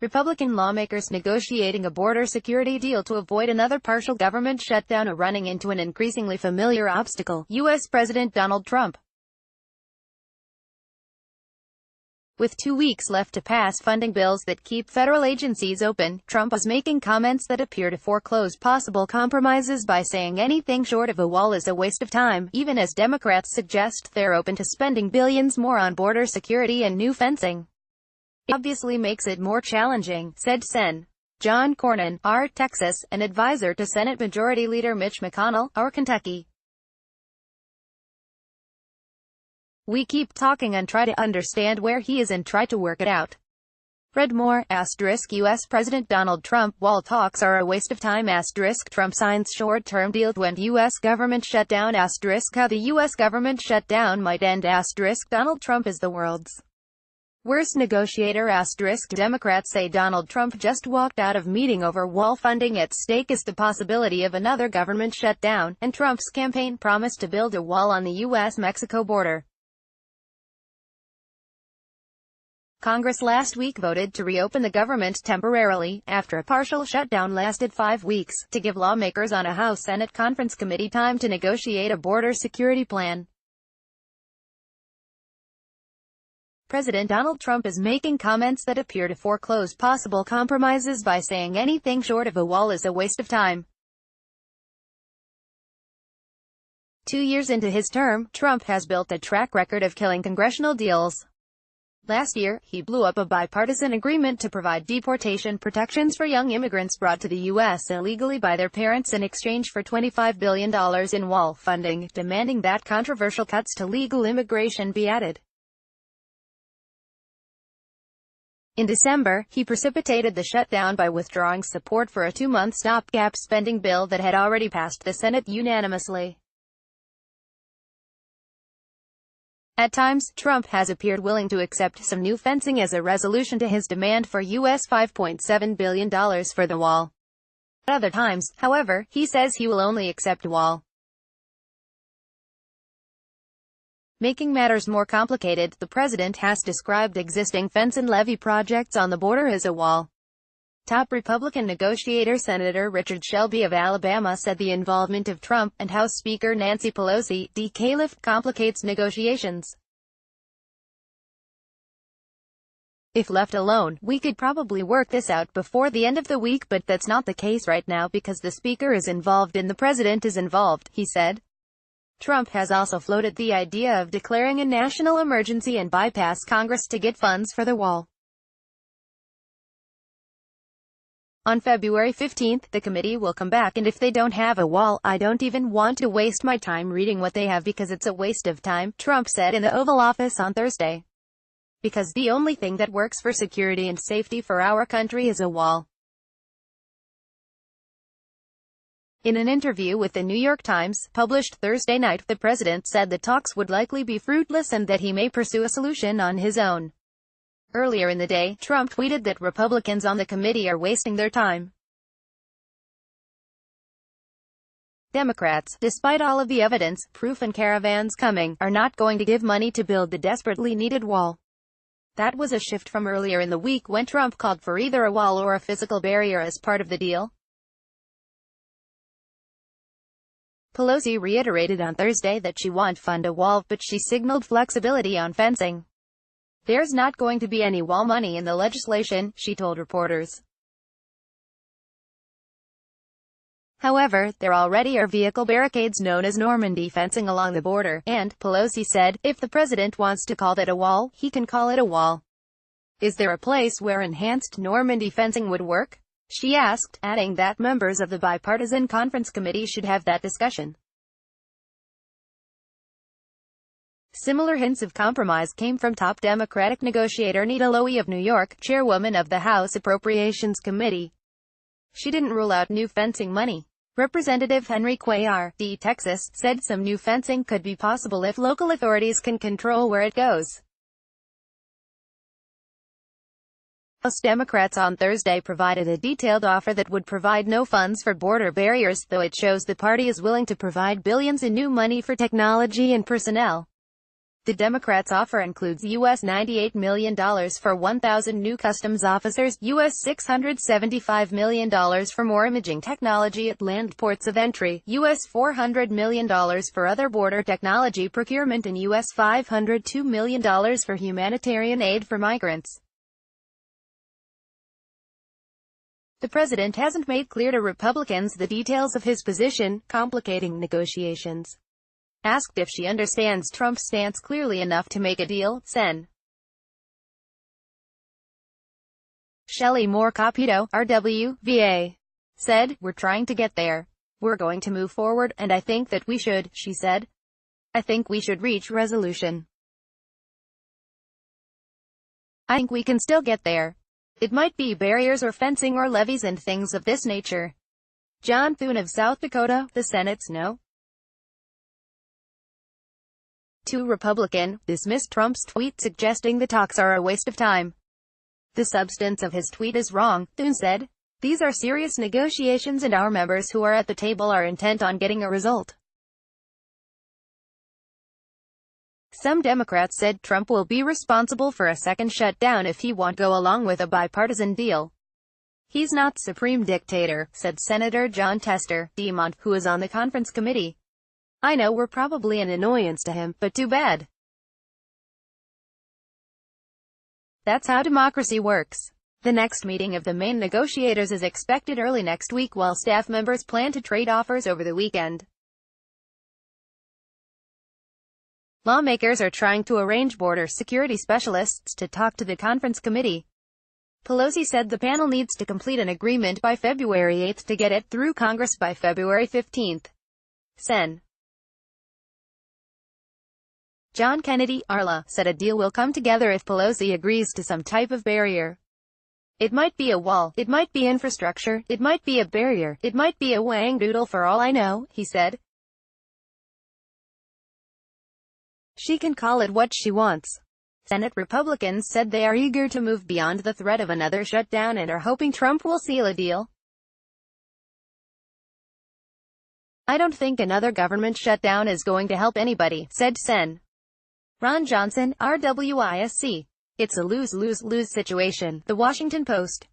Republican lawmakers negotiating a border security deal to avoid another partial government shutdown are running into an increasingly familiar obstacle: U.S. President Donald Trump. With 2 weeks left to pass funding bills that keep federal agencies open, Trump is making comments that appear to foreclose possible compromises by saying anything short of a wall is a waste of time, even as Democrats suggest they're open to spending billions more on border security and new fencing. It obviously makes it more challenging, said Sen. John Cornyn, R. Texas, an advisor to Senate Majority Leader Mitch McConnell, R. Kentucky. We keep talking and try to understand where he is and try to work it out. Read more, U.S. President Donald Trump, wall talks are a waste of time, Trump signs short-term deal to end U.S. government shutdown, how the U.S. government shutdown might end, Donald Trump is the world's worst negotiator, Democrats say Donald Trump just walked out of meeting over wall funding. At stake is the possibility of another government shutdown, and Trump's campaign promised to build a wall on the U.S.-Mexico border. Congress last week voted to reopen the government temporarily, after a partial shutdown lasted 5 weeks, to give lawmakers on a House-Senate Conference Committee time to negotiate a border security plan. President Donald Trump is making comments that appear to foreclose possible compromises by saying anything short of a wall is a waste of time. 2 years into his term, Trump has built a track record of killing congressional deals. Last year, he blew up a bipartisan agreement to provide deportation protections for young immigrants brought to the U.S. illegally by their parents in exchange for $25 billion in wall funding, demanding that controversial cuts to legal immigration be added. In December, he precipitated the shutdown by withdrawing support for a 2-month stopgap spending bill that had already passed the Senate unanimously. At times, Trump has appeared willing to accept some new fencing as a resolution to his demand for U.S. $5.7 billion for the wall. At other times, however, he says he will only accept wall. Making matters more complicated, the president has described existing fence and levee projects on the border as a wall. Top Republican negotiator Senator Richard Shelby of Alabama said the involvement of Trump and House Speaker Nancy Pelosi, D. complicates negotiations. If left alone, we could probably work this out before the end of the week, but that's not the case right now because the speaker is involved and the president is involved, he said. Trump has also floated the idea of declaring a national emergency and bypass Congress to get funds for the wall. On February 15, the committee will come back, and if they don't have a wall, I don't even want to waste my time reading what they have because it's a waste of time, Trump said in the Oval Office on Thursday. Because the only thing that works for security and safety for our country is a wall. In an interview with the New York Times, published Thursday night, the president said the talks would likely be fruitless and that he may pursue a solution on his own. Earlier in the day, Trump tweeted that Republicans on the committee are wasting their time. Democrats, despite all of the evidence, proof and caravans coming, are not going to give money to build the desperately needed wall. That was a shift from earlier in the week when Trump called for either a wall or a physical barrier as part of the deal. Pelosi reiterated on Thursday that she won't fund a wall, but she signaled flexibility on fencing. There's not going to be any wall money in the legislation, she told reporters. However, there already are vehicle barricades known as Normandy fencing along the border, and, Pelosi said, if the president wants to call that a wall, he can call it a wall. Is there a place where enhanced Normandy fencing would work? She asked, adding that members of the bipartisan conference committee should have that discussion. Similar hints of compromise came from top Democratic negotiator Nita Lowey of New York, chairwoman of the House Appropriations Committee. She didn't rule out new fencing money. Representative Henry Cuellar, D. Texas, said some new fencing could be possible if local authorities can control where it goes. House Democrats on Thursday provided a detailed offer that would provide no funds for border barriers, though it shows the party is willing to provide billions in new money for technology and personnel. The Democrats' offer includes US $98 million for 1,000 new customs officers, US $675 million for more imaging technology at land ports of entry, US $400 million for other border technology procurement, and US $502 million for humanitarian aid for migrants. The president hasn't made clear to Republicans the details of his position, complicating negotiations. Asked if she understands Trump's stance clearly enough to make a deal, Sen. Shelley Moore Capito, RWVA, said, "We're trying to get there. We're going to move forward, and I think that we should," she said. "I think we should reach resolution. I think we can still get there. It might be barriers or fencing or levees and things of this nature." John Thune of South Dakota, the Senate's No. 2 Republican, dismissed Trump's tweet suggesting the talks are a waste of time. "The substance of his tweet is wrong," Thune said. "These are serious negotiations and our members who are at the table are intent on getting a result." Some Democrats said Trump will be responsible for a second shutdown if he won't go along with a bipartisan deal. "He's not supreme dictator," said Senator John Tester, Demont, who is on the conference committee. "I know we're probably an annoyance to him, but too bad. That's how democracy works." The next meeting of the main negotiators is expected early next week, while staff members plan to trade offers over the weekend. Lawmakers are trying to arrange border security specialists to talk to the conference committee. Pelosi said the panel needs to complete an agreement by February 8 to get it through Congress by February 15. Sen. John Kennedy, Arla, said a deal will come together if Pelosi agrees to some type of barrier. "It might be a wall, it might be infrastructure, it might be a barrier, it might be a wang-doodle for all I know," he said. "She can call it what she wants." Senate Republicans said they are eager to move beyond the threat of another shutdown and are hoping Trump will seal a deal. "I don't think another government shutdown is going to help anybody," said Sen. Ron Johnson, RWISC. "It's a lose-lose-lose situation." The Washington Post.